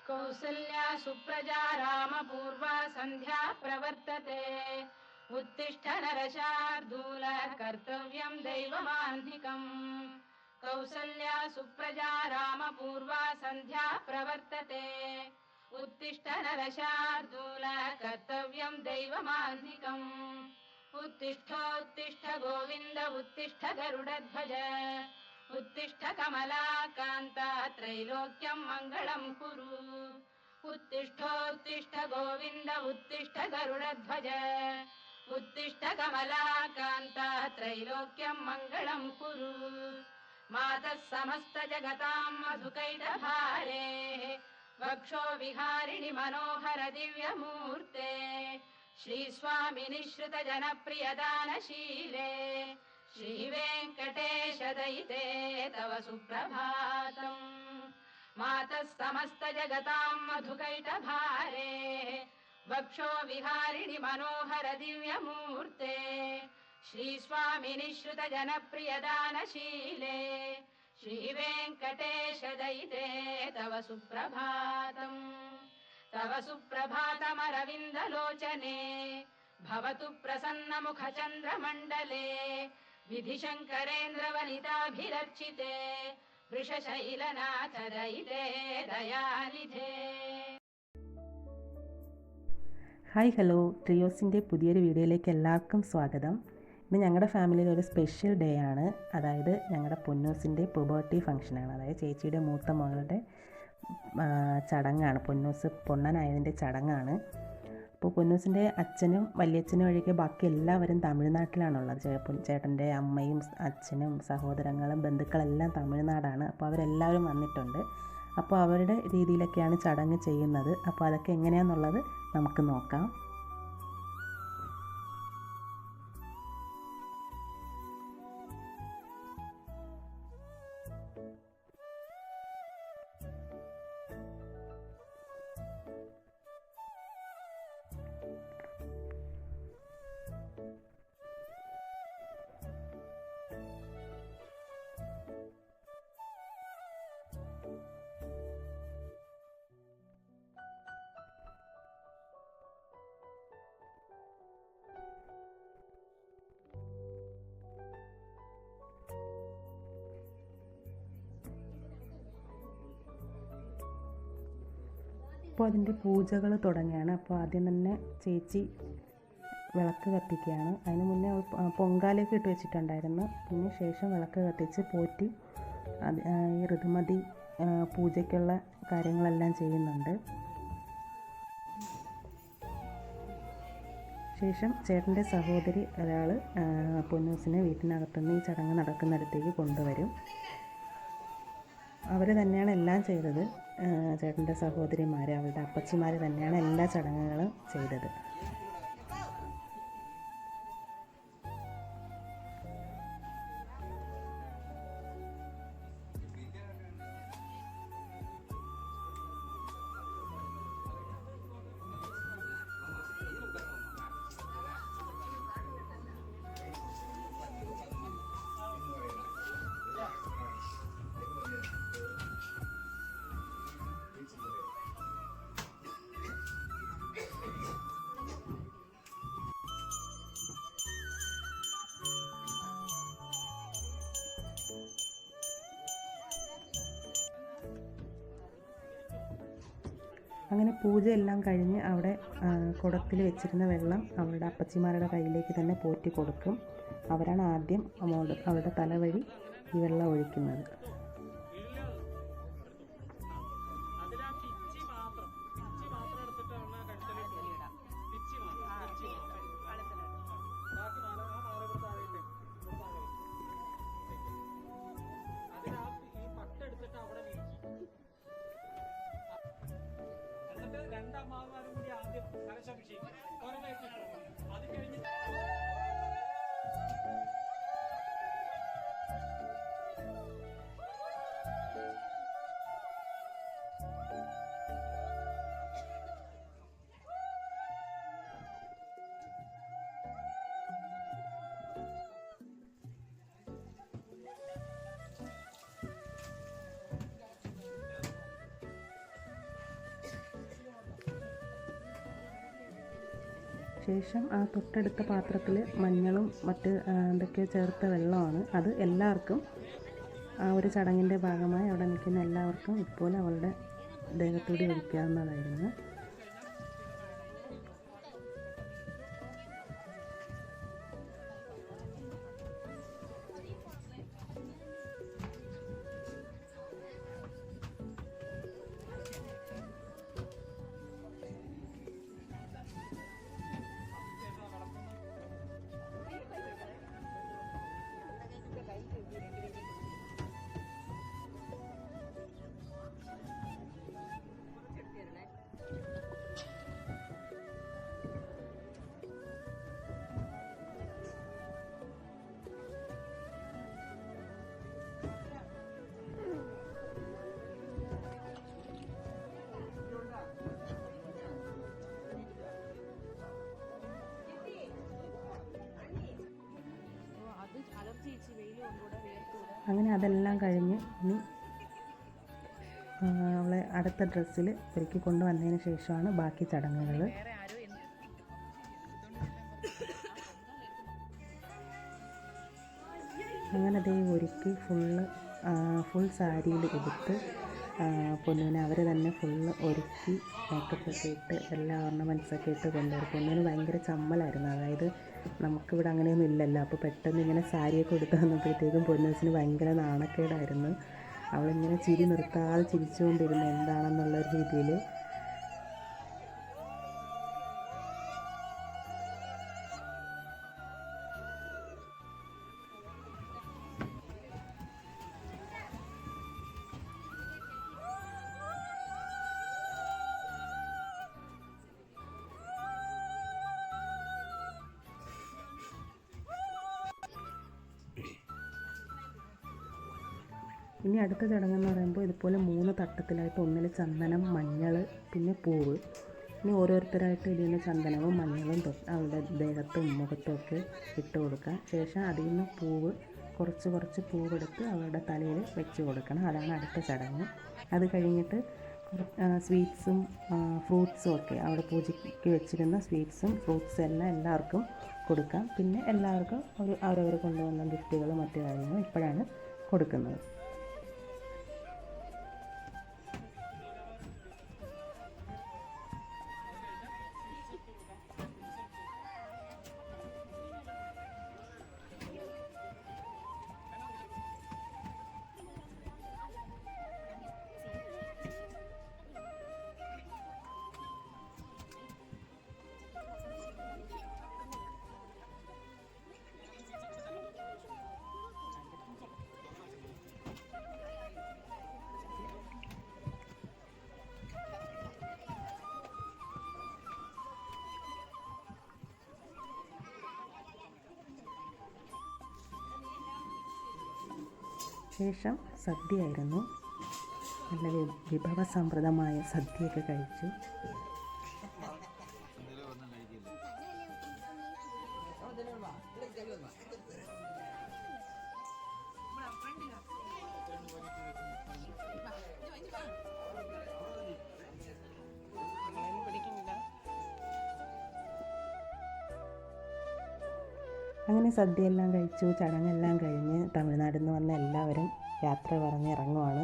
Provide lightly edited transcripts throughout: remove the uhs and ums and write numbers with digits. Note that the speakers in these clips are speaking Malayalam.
कौसल्या सुप्रजा रामपूर्वा सन्ध्या प्रवर्तते उत्तिष्ठ नरशार्दूल कर्तव्यं दैवमान्धिकम् कौसल्या सुप्रजा रामपूर्वा सन्ध्या प्रवर्तते उत्तिष्ठ नरशार्दूल कर्तव्यं दैवमान्धिकम् उत्तिष्ठोत्तिष्ठ गोविन्द उत्तिष्ठ गरुडध्वज उत्तिष्ठ कमलाकान्ता त्रैलोक्यं मङ्गलं कुरु उत्तिष्ठोत्तिष्ठ गोविन्द उत्तिष्ठ गरुडध्वज उत्तिष्ठ कमलाकान्ता त्रैलोक्यं मङ्गलं कुरु मातः समस्तजगतां मधुकैटभारे वक्षो विहारिणि मनोहर दिव्यमूर्ते श्रीस्वामिनि श्रुतजनप्रियदानशीले श्रीवेङ्कटेश दयिते तव सुप्रभातम् मातः समस्तजगतां मधुकैटभारे वक्षो विहारिणि मनोहर दिव्यमूर्ते श्रीस्वामिनि श्रुतजनप्रियदानशीले श्रीवेङ्कटेश दयिते तव सुप्रभातम् तव सुप्रभातमरविन्दलोचने भवतु प्रसन्नमुखचन्द्रमण्डले विधिशङ्करेन्द्रवनिताभिरर्चिते वृषशैलनाथ दयिते दयानिधे. ഹായ് ഹലോ, ട്രിയോസിൻ്റെ പുതിയൊരു വീഡിയോയിലേക്ക് എല്ലാവർക്കും സ്വാഗതം. ഇന്ന് ഞങ്ങളുടെ ഫാമിലിയിൽ ഒരു സ്പെഷ്യൽ ഡേ ആണ്. അതായത് ഞങ്ങളുടെ പൊന്നൂസിൻ്റെ പുബേർട്ടി ഫംഗ്ഷനാണ്. അതായത് ചേച്ചിയുടെ മൂത്ത മകളുടെ ചടങ്ങാണ്. പൊന്നൂസ് പൊണ്ണനായതിൻ്റെ ചടങ്ങാണ്. അപ്പോൾ പൊന്നൂസിൻ്റെ അച്ഛനും വലിയച്ഛനും ഒഴികെ ബാക്കി എല്ലാവരും തമിഴ്നാട്ടിലാണുള്ളത്. ചേട്ടൻ്റെ അമ്മയും അച്ഛനും സഹോദരങ്ങളും ബന്ധുക്കളെല്ലാം തമിഴ്നാടാണ്. അപ്പോൾ അവരെല്ലാവരും വന്നിട്ടുണ്ട്. അപ്പോൾ അവരുടെ രീതിയിലൊക്കെയാണ് ചടങ്ങ് ചെയ്യുന്നത്. അപ്പോൾ അതൊക്കെ എങ്ങനെയാണെന്നുള്ളത് നമുക്ക് നോക്കാം. അപ്പോൾ അതിൻ്റെ പൂജകൾ തുടങ്ങുകയാണ്. അപ്പോൾ ആദ്യം തന്നെ ചേച്ചി വിളക്ക് കത്തിക്കുകയാണ്. അതിന് മുന്നേ പൊങ്കാലയൊക്കെ ഇട്ട് വെച്ചിട്ടുണ്ടായിരുന്നു. പിന്നെ ശേഷം വിളക്ക് കത്തിച്ച് പോറ്റി ഈ ഋതുമതി പൂജയ്ക്കുള്ള കാര്യങ്ങളെല്ലാം ചെയ്യുന്നുണ്ട്. ശേഷം ചേട്ടൻ്റെ സഹോദരി ഒരാൾ പൊന്നൂസിനെ വീട്ടിനകത്തുനിന്ന് ഈ ചടങ്ങ് നടക്കുന്നിടത്തേക്ക് കൊണ്ടുവരും. അവർ തന്നെയാണ് എല്ലാം ചെയ്തത്. ചേട്ടൻ്റെ സഹോദരിമാർ, അവളുടെ അപ്പച്ചിമാർ തന്നെയാണ് എല്ലാ ചടങ്ങുകളും ചെയ്തത്. അങ്ങനെ പൂജയെല്ലാം കഴിഞ്ഞ് അവിടെ കുടത്തിൽ വെച്ചിരുന്ന വെള്ളം അവളുടെ അപ്പച്ചിമാരുടെ കയ്യിലേക്ക് തന്നെ പോറ്റി കൊടുക്കും. അവരാണ് ആദ്യം അവളുടെ തലവഴി ഈ വെള്ളം ഒഴിക്കുന്നത്. രണ്ടമ്മാവന്മാരും കൂടി ആദ്യം കലശാഭിഷേകം അത് കഴിഞ്ഞ് ശേഷം ആ തൊട്ടടുത്ത പാത്രത്തിൽ മഞ്ഞളും മറ്റ് എന്തൊക്കെയോ ചേർത്ത വെള്ളമാണ്. അത് എല്ലാവർക്കും ആ ഒരു ചടങ്ങിൻ്റെ ഭാഗമായി അവിടെ നിൽക്കുന്ന എല്ലാവർക്കും ഇപ്പോൾ അവളുടെ ദേഹത്തൂടി ഒഴിക്കാവുന്നതായിരുന്നു. അങ്ങനെ അതെല്ലാം കഴിഞ്ഞ് ഇനി അവളെ അടുത്ത ഡ്രസ്സിൽ ഒരുക്കി കൊണ്ടുവന്നതിന് ശേഷമാണ് ബാക്കി ചടങ്ങുകൾ. അങ്ങനെ ദേ ഒരുക്കി ഫുൾ സാരിയിൽ എടുത്ത് പൊന്നിനെ അവർ തന്നെ ഫുള്ള് ഒരുക്കി മേക്കപ്പൊക്കെ ഇട്ട് എല്ലാ ഓർണമെൻറ്റ്സൊക്കെ ഇട്ട് കൊണ്ടുവരും. പൊന്നിന് ഭയങ്കര ചമ്മലായിരുന്നു. അതായത് നമുക്കിവിടെ അങ്ങനെയൊന്നും ഇല്ലല്ലോ. അപ്പോൾ പെട്ടെന്ന് ഇങ്ങനെ സാരിയൊക്കെ കൊടുത്ത് വന്നപ്പോഴത്തേക്കും പൊന്നൂസിന് ഭയങ്കര നാണക്കേടായിരുന്നു. അവളിങ്ങനെ ചിരി നിർത്താതെ ചിരിച്ചുകൊണ്ടിരുന്നു എന്താണെന്നുള്ളൊരു രീതിയിൽ. ഇനി അടുത്ത ചടങ്ങെന്ന് പറയുമ്പോൾ ഇതുപോലെ 3 തട്ടത്തിലായിട്ട് ഒന്നിൽ ചന്ദനം, മഞ്ഞൾ, പിന്നെ പൂവ്. ഇനി ഓരോരുത്തരായിട്ട് ഇതിന് ചന്ദനവും മഞ്ഞളും അവരുടെ ദേഹത്തും മുഖത്തും ഒക്കെ ഇട്ട് കൊടുക്കുക. ശേഷം അതിൽ നിന്ന് കുറച്ച് പൂവെടുത്ത് അവരുടെ തലയിൽ വെച്ച് കൊടുക്കണം. അതാണ് അടുത്ത ചടങ്ങ്. അത് കഴിഞ്ഞിട്ട് സ്വീറ്റ്സും ഫ്രൂട്ട്സും ഒക്കെ അവിടെ പൂജയ്ക്ക് വെച്ചിരുന്ന സ്വീറ്റ്സും ഫ്രൂട്ട്സും എല്ലാം എല്ലാവർക്കും കൊടുക്കാം. പിന്നെ എല്ലാവർക്കും അവരവർ കൊണ്ടുവന്ന ഗിഫ്റ്റുകളും മറ്റു കാര്യങ്ങളും ഇപ്പോഴാണ് കൊടുക്കുന്നത്. ശേഷം സദ്യയായിരുന്നു. നല്ല വിഭവസമൃദ്ധമായ സദ്യയൊക്കെ കഴിച്ചു. അങ്ങനെ സദ്യയെല്ലാം കഴിച്ചു. ചടങ്ങെല്ലാം കഴിഞ്ഞ് തമിഴ്നാട്ടിൽ നിന്ന് വന്ന എല്ലാവരും യാത്ര പറഞ്ഞ് ഇറങ്ങുവാണ്.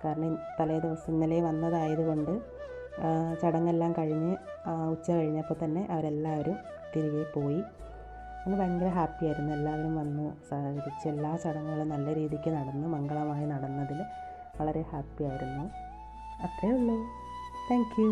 കാരണം തലേ ദിവസം ഇന്നലെ വന്നതായതുകൊണ്ട് ചടങ്ങെല്ലാം കഴിഞ്ഞ് ഉച്ച കഴിഞ്ഞപ്പോൾ തന്നെ അവരെല്ലാവരും തിരികെ പോയി. അന്ന് ഭയങ്കര ഹാപ്പിയായിരുന്നു. എല്ലാവരും വന്ന് സഹകരിച്ച് എല്ലാ ചടങ്ങുകളും നല്ല രീതിക്ക് നടന്നു. മംഗളമായി നടന്നതിൽ വളരെ ഹാപ്പിയായിരുന്നു. അത്രയേ ഉള്ളൂ. Thank you.